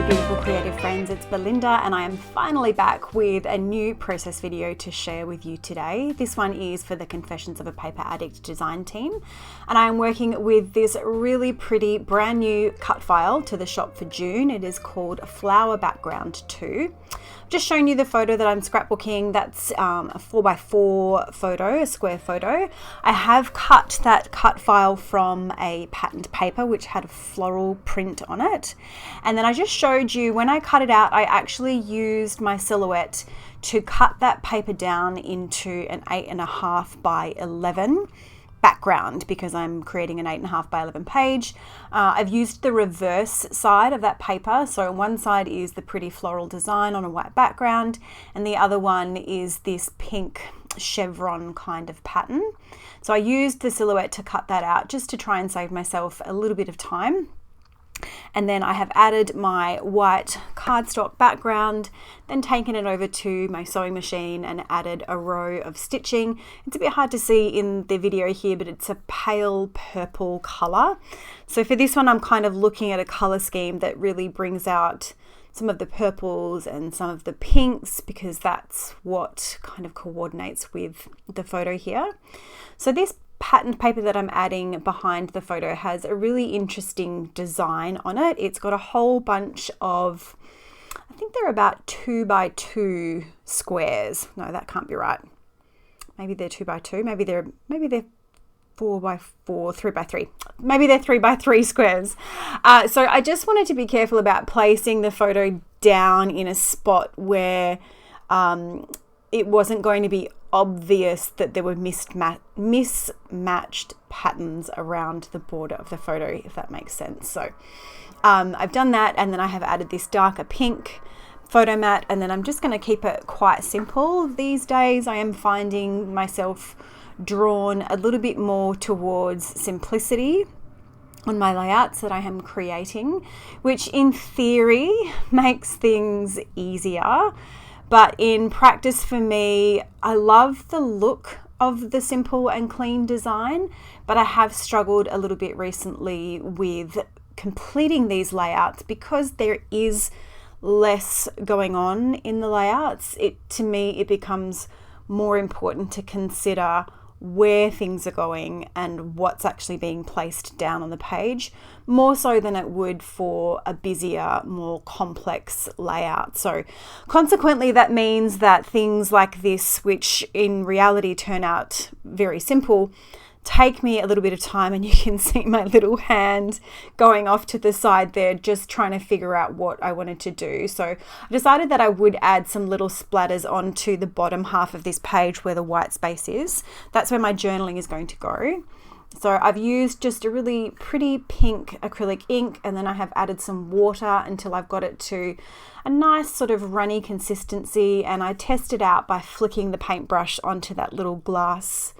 Beautiful creative friends, it's Belinda and I am finally back with a new process video to share with you today. This one is for the Confessions of a Paper Addict design team, and I am working with this really pretty brand new cut file to the shop for June. It is called Flower Background 2. I've just shown you the photo that I'm scrapbooking. That's a 4x4 photo, a square photo. I have cut that cut file from a patterned paper which had a floral print on it, and then I just showed you when I cut it out, I actually used my silhouette to cut that paper down into an 8.5 by 11 background because I'm creating an 8.5 by 11 page. I've used the reverse side of that paper. So one side is the pretty floral design on a white background, and the other one is this pink chevron kind of pattern. So I used the silhouette to cut that out just to try and save myself a little bit of time. And then I have added my white cardstock background, then taken it over to my sewing machine and added a row of stitching. It's a bit hard to see in the video here, but it's a pale purple color. So for this one, I'm kind of looking at a color scheme that really brings out some of the purples and some of the pinks, because that's what kind of coordinates with the photo here. So this patterned paper that I'm adding behind the photo has a really interesting design on it. It's got a whole bunch of, I think they're about 2x2 squares. No, that can't be right. Maybe they're 2x2. Maybe they're 4x4, 3x3. Maybe they're 3x3 squares. So I just wanted to be careful about placing the photo down in a spot where it wasn't going to be obvious that there were mismatched patterns around the border of the photo, if that makes sense. So I've done that, and then I have added this darker pink photo mat, and then I'm just going to keep it quite simple. These days I am finding myself drawn a little bit more towards simplicity on my layouts that I am creating, which in theory makes things easier. But in practice for me, I love the look of the simple and clean design, but I have struggled a little bit recently with completing these layouts because there is less going on in the layouts. To me, it becomes more important to consider where things are going and what's actually being placed down on the page, more so than it would for a busier, more complex layout. So consequently, that means that things like this, which in reality turn out very simple, take me a little bit of time, and you can see my little hand going off to the side there, just trying to figure out what I wanted to do. So I decided that I would add some little splatters onto the bottom half of this page where the white space is. That's where my journaling is going to go. So I've used just a really pretty pink acrylic ink, and then I have added some water until I've got it to a nice sort of runny consistency, and I test it out by flicking the paintbrush onto that little glass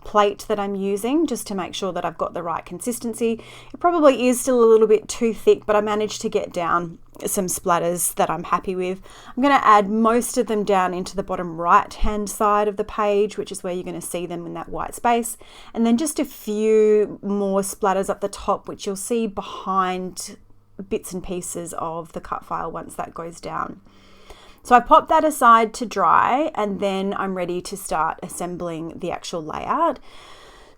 plate that I'm using just to make sure that I've got the right consistency. It probably is still a little bit too thick, but I managed to get down some splatters that I'm happy with. I'm going to add most of them down into the bottom right hand side of the page, which is where you're going to see them in that white space, and then just a few more splatters up the top, which you'll see behind bits and pieces of the cut file once that goes down. So I pop that aside to dry, and then I'm ready to start assembling the actual layout.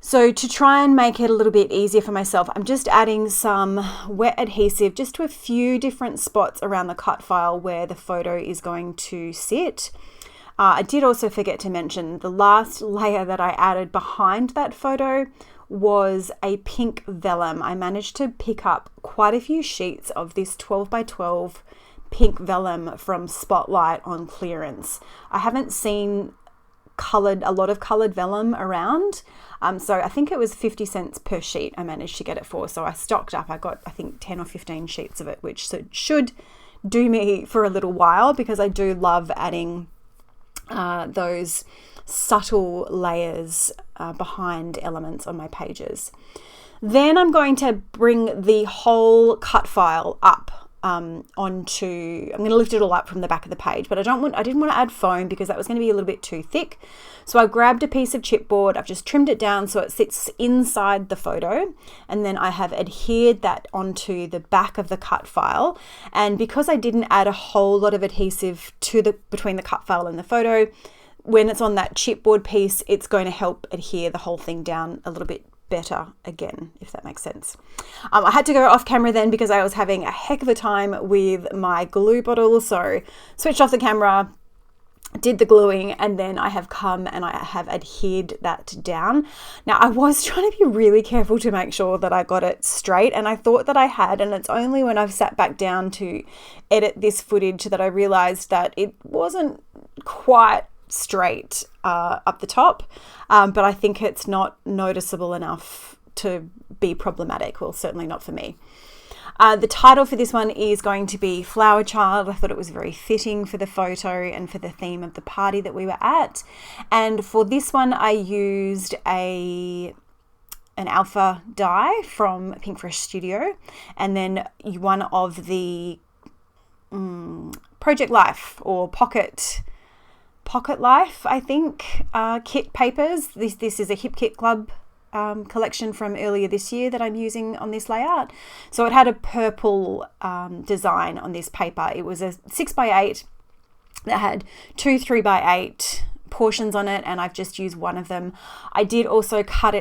So to try and make it a little bit easier for myself, I'm just adding some wet adhesive just to a few different spots around the cut file where the photo is going to sit. I did also forget to mention the last layer that I added behind that photo was a pink vellum. I managed to pick up quite a few sheets of this 12x12 pink vellum from Spotlight on clearance. I haven't seen a lot of colored vellum around, so I think it was 50 cents per sheet I managed to get it for. So I stocked up. I got, I think, 10 or 15 sheets of it, which should do me for a little while, because I do love adding those subtle layers behind elements on my pages. Then I'm going to bring the whole cut file up onto, I'm going to lift it all up from the back of the page, but I didn't want to add foam because that was going to be a little bit too thick. So I grabbed a piece of chipboard, I've just trimmed it down so it sits inside the photo, and then I have adhered that onto the back of the cut file. And because I didn't add a whole lot of adhesive between the cut file and the photo, when it's on that chipboard piece, it's going to help adhere the whole thing down a little bit better again, if that makes sense. I had to go off camera then because I was having a heck of a time with my glue bottle, so switched off the camera, did the gluing, and then I have come and I have adhered that down. Now I was trying to be really careful to make sure that I got it straight, and I thought that I had, and it's only when I've sat back down to edit this footage that I realized that it wasn't quite straight up the top, but I think it's not noticeable enough to be problematic. Well, certainly not for me. The title for this one is going to be Flower Child. I thought it was very fitting for the photo and for the theme of the party that we were at. And for this one, I used an alpha dye from Pinkfresh Studio, and then one of the Project Life or Pocket Life, I think, kit papers. This is a Hip Kit Club collection from earlier this year that I'm using on this layout. So it had a purple design on this paper. It was a 6x8 that had 2 3x8 portions on it, and I've just used one of them. I did also cut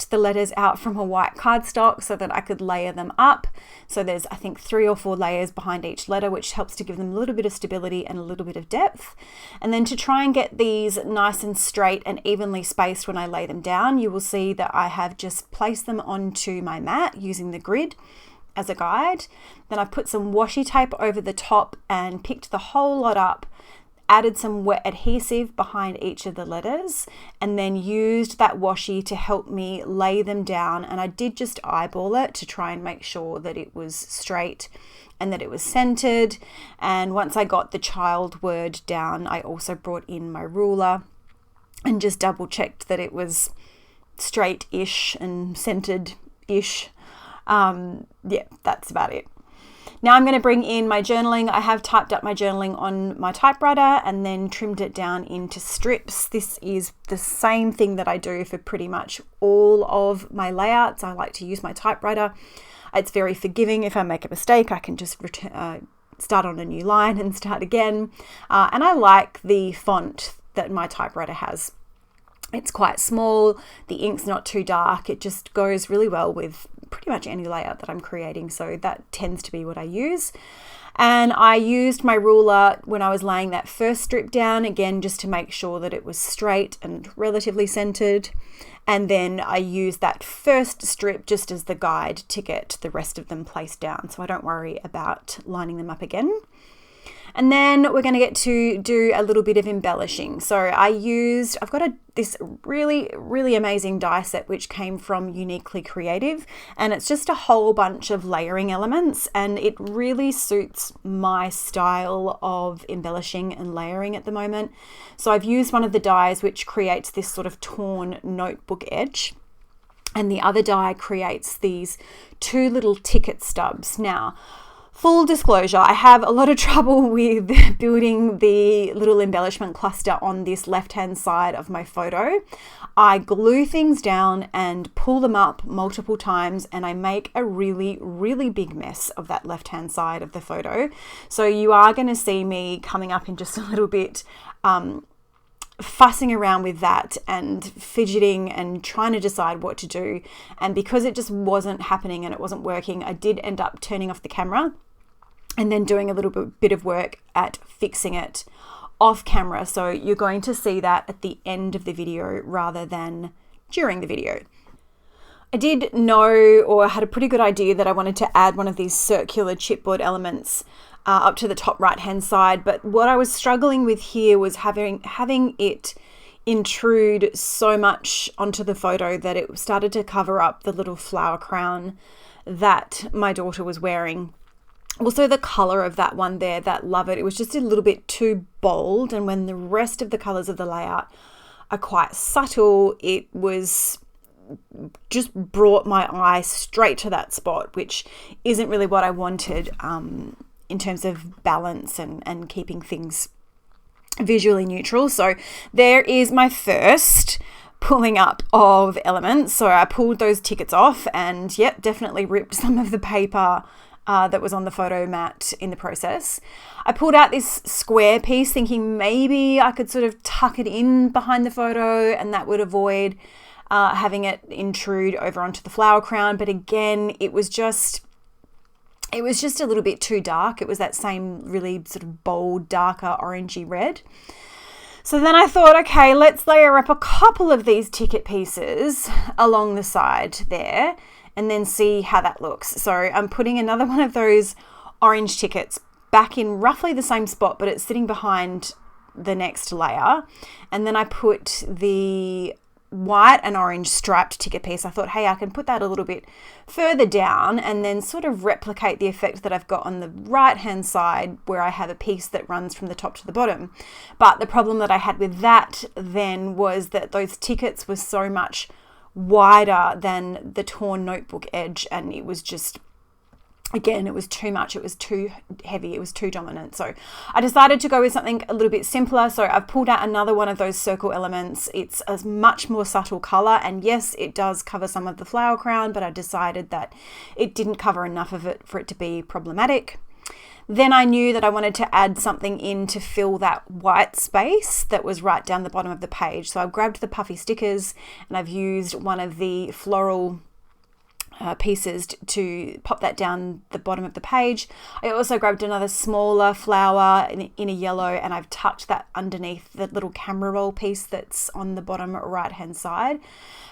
the letters out from a white cardstock so that I could layer them up. So there's, I think, 3 or 4 layers behind each letter, which helps to give them a little bit of stability and a little bit of depth. And then to try and get these nice and straight and evenly spaced when I lay them down, you will see that I have just placed them onto my mat using the grid as a guide. Then I've put some washi tape over the top and picked the whole lot up, added some wet adhesive behind each of the letters, and then used that washi to help me lay them down. And I did just eyeball it to try and make sure that it was straight and that it was centered. And once I got the child word down, I also brought in my ruler and just double checked that it was straight-ish and centered-ish. Yeah, that's about it. Now I'm going to bring in my journaling. I have typed up my journaling on my typewriter and then trimmed it down into strips. This is the same thing that I do for pretty much all of my layouts. I like to use my typewriter. It's very forgiving. If I make a mistake, I can just start on a new line and start again. And I like the font that my typewriter has. It's quite small, the ink's not too dark, it just goes really well with pretty much any layout that I'm creating, so that tends to be what I use. And I used my ruler when I was laying that first strip down, again just to make sure that it was straight and relatively centered. And then I used that first strip just as the guide to get the rest of them placed down, so I don't worry about lining them up again. And then we're going to get to do a little bit of embellishing. So I've got this really, really amazing die set which came from Uniquely Creative, and it's just a whole bunch of layering elements, and it really suits my style of embellishing and layering at the moment. So I've used one of the dies which creates this sort of torn notebook edge, and the other die creates these 2 little ticket stubs. Now, full disclosure, I have a lot of trouble with building the little embellishment cluster on this left-hand side of my photo. I glue things down and pull them up multiple times, and I make a really, really big mess of that left-hand side of the photo. So you are going to see me coming up in just a little bit, fussing around with that and fidgeting and trying to decide what to do. And because it just wasn't happening and it wasn't working, I did end up turning off the camera and then doing a little bit of work at fixing it off camera. So you're going to see that at the end of the video rather than during the video. I did know, or had a pretty good idea, that I wanted to add one of these circular chipboard elements up to the top right hand side, but what I was struggling with here was having it intrude so much onto the photo that it started to cover up the little flower crown that my daughter was wearing. Also, the color of that one there, that Love It, it was just a little bit too bold, and when the rest of the colors of the layout are quite subtle, it was just brought my eye straight to that spot, which isn't really what I wanted in terms of balance and keeping things visually neutral. So there is my first pulling up of elements. So I pulled those tickets off and yep, definitely ripped some of the paper that was on the photo mat in the process. I pulled out this square piece thinking maybe I could sort of tuck it in behind the photo and that would avoid having it intrude over onto the flower crown. But again, it was just a little bit too dark. It was that same really sort of bold, darker orangey red. So then I thought, okay, let's layer up a couple of these ticket pieces along the side there and then see how that looks. So I'm putting another one of those orange tickets back in roughly the same spot, but it's sitting behind the next layer. And then I put the white and orange striped ticket piece. I thought, hey, I can put that a little bit further down and then sort of replicate the effect that I've got on the right hand side where I have a piece that runs from the top to the bottom. But the problem that I had with that then was that those tickets were so much wider than the torn notebook edge, and it was just, again, it was too much. It was too heavy. It was too dominant. So I decided to go with something a little bit simpler. So I've pulled out another one of those circle elements. It's a much more subtle color. And yes, it does cover some of the flower crown, but I decided that it didn't cover enough of it for it to be problematic. Then I knew that I wanted to add something in to fill that white space that was right down the bottom of the page. So I grabbed the puffy stickers and I've used one of the floral pieces to pop that down the bottom of the page. I also grabbed another smaller flower in a yellow and I've tucked that underneath the little camera roll piece that's on the bottom right hand side.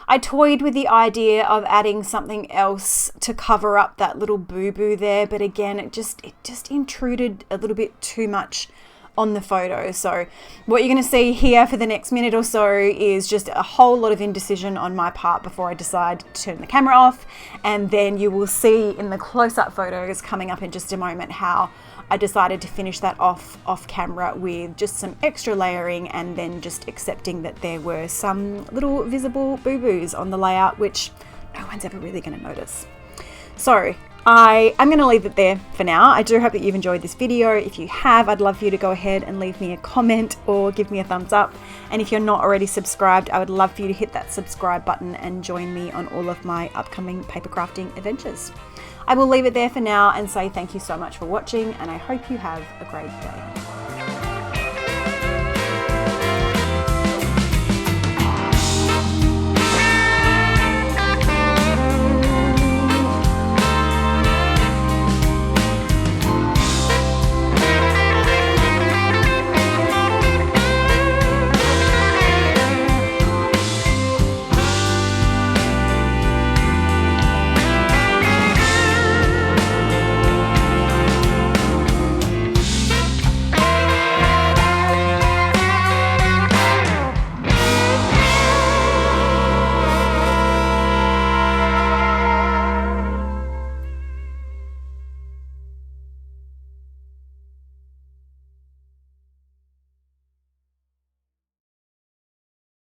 I toyed with the idea of adding something else to cover up that little boo-boo there, but again, it just intruded a little bit too much on the photo. So what you're going to see here for the next minute or so is just a whole lot of indecision on my part before I decide to turn the camera off, and then you will see in the close-up photos coming up in just a moment how I decided to finish that off camera with just some extra layering and then just accepting that there were some little visible boo-boos on the layout, which no one's ever really going to notice. So I'm going to leave it there for now. I do hope that you've enjoyed this video. If you have, I'd love for you to go ahead and leave me a comment or give me a thumbs up. And if you're not already subscribed, I would love for you to hit that subscribe button and join me on all of my upcoming paper crafting adventures. I will leave it there for now and say thank you so much for watching, and I hope you have a great day.